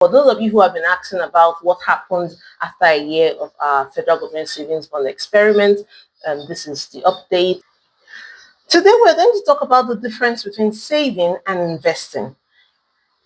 For those of you who have been asking about what happens after a year of our federal government savings bond experiment, this is the update. Today we're going to talk about the difference between saving and investing.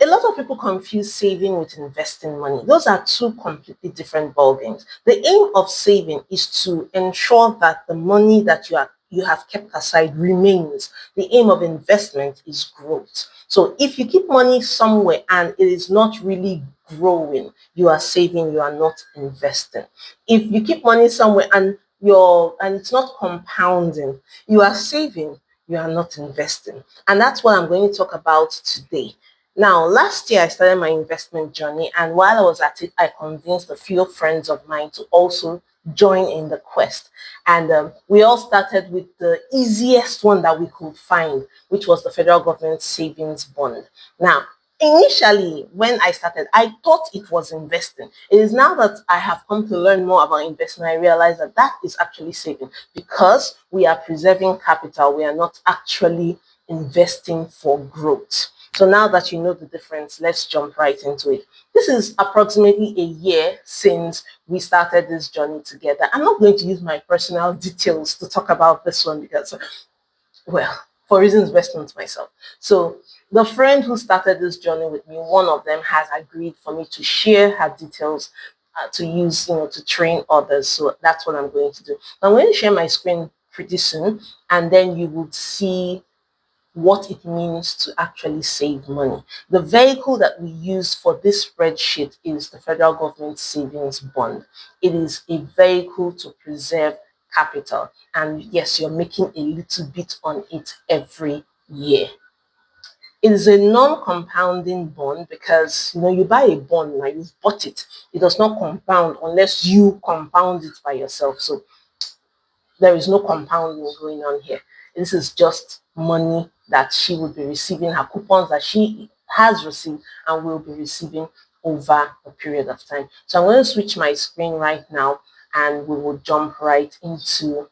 A lot of people confuse saving with investing money. Those are two completely different ballgames. The aim of saving is to ensure that the money that you have kept aside remains. The aim of investment is growth. So if you keep money somewhere and it is not really growing, you are saving, you are not investing. If you keep money somewhere and it's not compounding, you are saving, you are not investing. And that's what I'm going to talk about today. Now, last year I started my investment journey, and while I was at it, I convinced a few friends of mine to also join in the quest. And we all started with the easiest one that we could find, which was the federal government savings bond. Now, initially, when I started, I thought it was investing. It is now that I have come to learn more about investing, I realize that that is actually saving because we are preserving capital. We are not actually investing for growth. So now that you know the difference, let's jump right into it. This is approximately a year since we started this journey together. I'm not going to use my personal details to talk about this one because, well, for reasons best known to myself. So the friend who started this journey with me, one of them has agreed for me to share her details to use, to train others. So that's what I'm going to do. I'm going to share my screen pretty soon, and then you will see what it means to actually save money. The vehicle that we use for this spreadsheet is the federal government savings bond. It is a vehicle to preserve capital. And yes, you're making a little bit on it every year. It is a non-compounding bond because you buy a bond now, you've bought it. It does not compound unless you compound it by yourself. So there is no compounding going on here. This is just money that she will be receiving, her coupons that she has received and will be receiving over a period of time. So I'm going to switch my screen right now and we will jump right into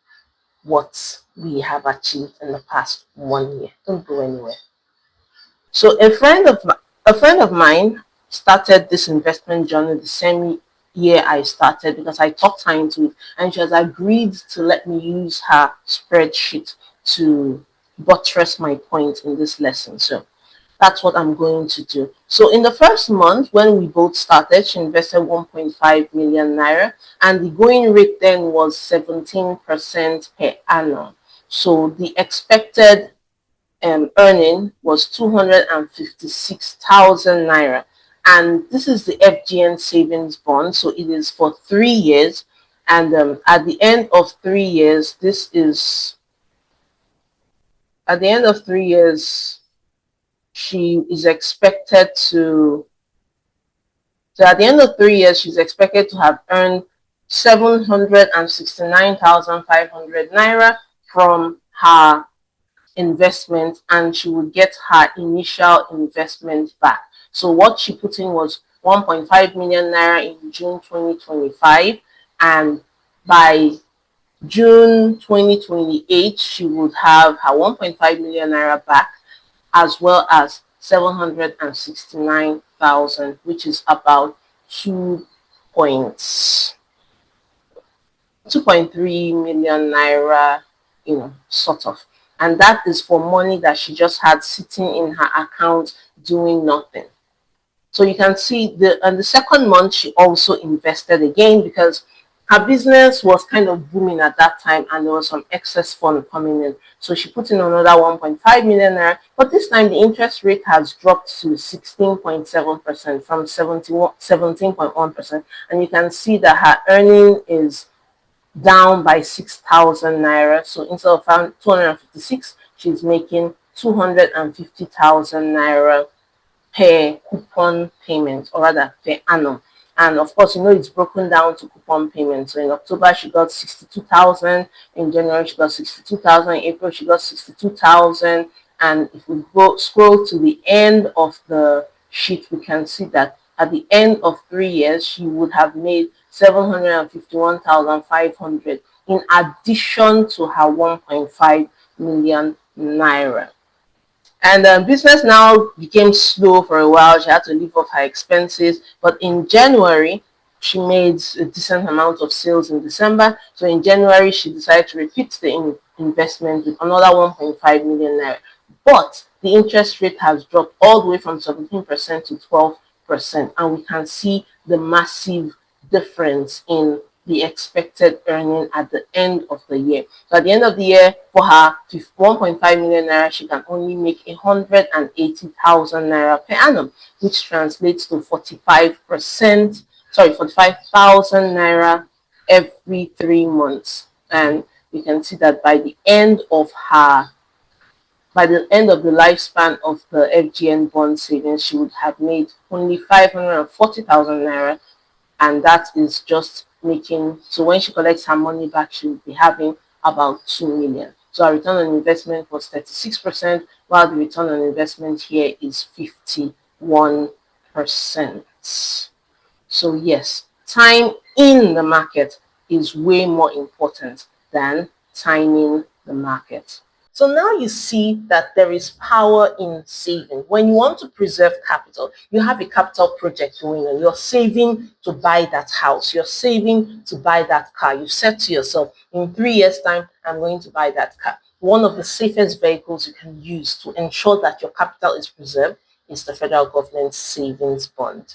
what we have achieved in the past 1 year. Don't go anywhere. So a friend of mine started this investment journey the same year I started because I talked her into it, and she has agreed to let me use her spreadsheet to buttress my point in this lesson. So that's what I'm going to do. So in the first month, when we both started, she invested 1.5 million naira, and the going rate then was 17% per annum. So the expected earning was 256,000 naira. And this is the FGN Savings bond. So it is for 3 years. And at the end of 3 years, she is expected to, so at the end of 3 years, she's expected to have earned 769,500 naira from her investment, and she would get her initial investment back. So what she put in was 1.5 million naira in June 2025, and by June 2028 she would have her 1.5 million naira back, as well as 769,000, which is about 2.3 million naira, sort of. And that is for money that she just had sitting in her account doing nothing. So you can see in the second month, she also invested again because her business was kind of booming at that time and there was some excess fund coming in. So she put in another 1.5 million naira, but this time the interest rate has dropped to 16.7% from 17.1%. And you can see that her earning is down by 6,000 naira. So instead of 256, she's making 250,000 naira per coupon payment, or rather per annum. And of course, it's broken down to coupon payments. So in October, she got 62,000. In January, she got 62,000. In April, she got 62,000. And if we scroll to the end of the sheet, we can see that at the end of 3 years, she would have made 751,500 in addition to her 1.5 million naira. And business now became slow for a while. She had to live off her expenses. But in January, she made a decent amount of sales in December. So in January, she decided to repeat the investment with another 1.5 million naira. But the interest rate has dropped all the way from 17% to 12%. And we can see the massive difference in the expected earning at the end of the year. So at the end of the year, for her 1.5 million naira, she can only make 180,000 naira per annum, which translates to 45,000 naira every 3 months. And you can see that by the end of the lifespan of the FGN bond savings, she would have made only 540,000 naira, and that is just making, so when she collects her money back, she will be having about 2 million. So our return on investment was 36%, while the return on investment here is 51%. So yes, time in the market is way more important than timing the market. So now you see that there is power in saving. When you want to preserve capital, you have a capital project going on. You're saving to buy that house. You're saving to buy that car. You've said to yourself, in 3 years' time, I'm going to buy that car. One of the safest vehicles you can use to ensure that your capital is preserved is the federal government savings bond.